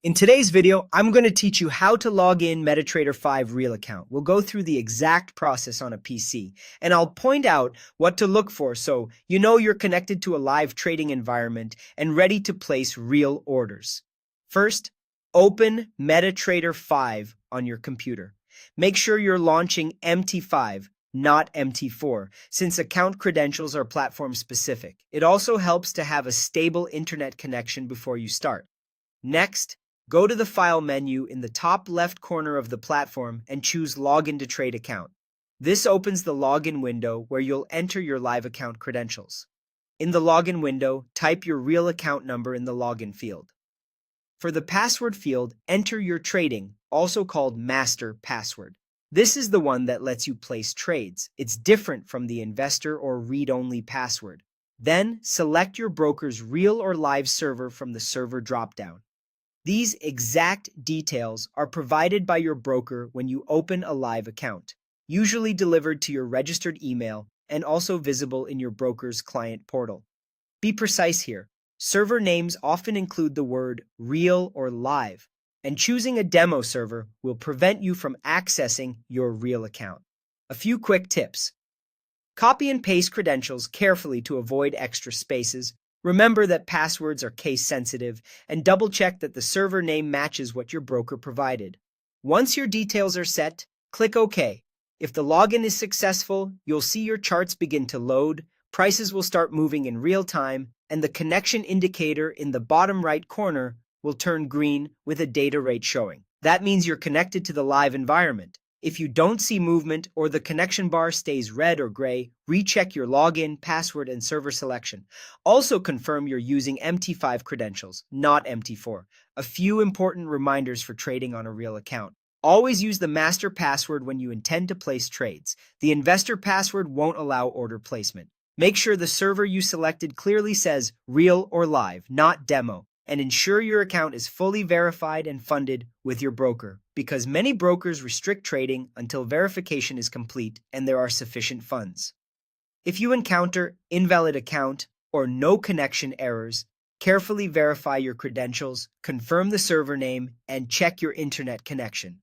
In today's video, I'm going to teach you how to log in Metatrader 5 Real account. We'll go through the exact process on a PC, and I'll point out what to look for so you know you're connected to a live trading environment and ready to place real orders. First, open Metatrader 5 on your computer. Make sure you're launching MT5, not MT4, since account credentials are platform specific. It also helps to have a stable internet connection before you start. Next, go to the File menu in the top left corner of the platform and choose Login to Trade Account. This opens the login window where you'll enter your live account credentials. In the login window, type your real account number in the login field. For the password field, enter your trading, also called master password. This is the one that lets you place trades. It's different from the investor or read-only password. Then, select your broker's real or live server from the server dropdown. These exact details are provided by your broker when you open a live account, usually delivered to your registered email and also visible in your broker's client portal. Be precise here. Server names often include the word real or live, and choosing a demo server will prevent you from accessing your real account. A few quick tips. Copy and paste credentials carefully to avoid extra spaces. Remember that passwords are case-sensitive, and double-check that the server name matches what your broker provided. Once your details are set, click OK. If the login is successful, you'll see your charts begin to load, prices will start moving in real time, and the connection indicator in the bottom right corner will turn green with a data rate showing. That means you're connected to the live environment. If you don't see movement or the connection bar stays red or gray, recheck your login, password, and server selection. Also confirm you're using MT5 credentials, not MT4. A few important reminders for trading on a real account. Always use the master password when you intend to place trades. The investor password won't allow order placement. Make sure the server you selected clearly says real or live, not demo. And ensure your account is fully verified and funded with your broker, because many brokers restrict trading until verification is complete and there are sufficient funds. If you encounter invalid account or no connection errors, carefully verify your credentials, confirm the server name, and check your internet connection.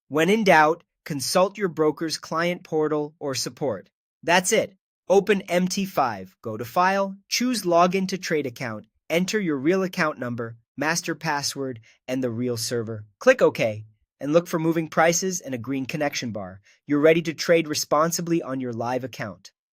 When in doubt, consult your broker's client portal or support. That's it. Open MT5, go to File, choose Login to Trade Account, enter your real account number, master password, and the real server. Click OK, and look for moving prices and a green connection bar. You're ready to trade responsibly on your live account.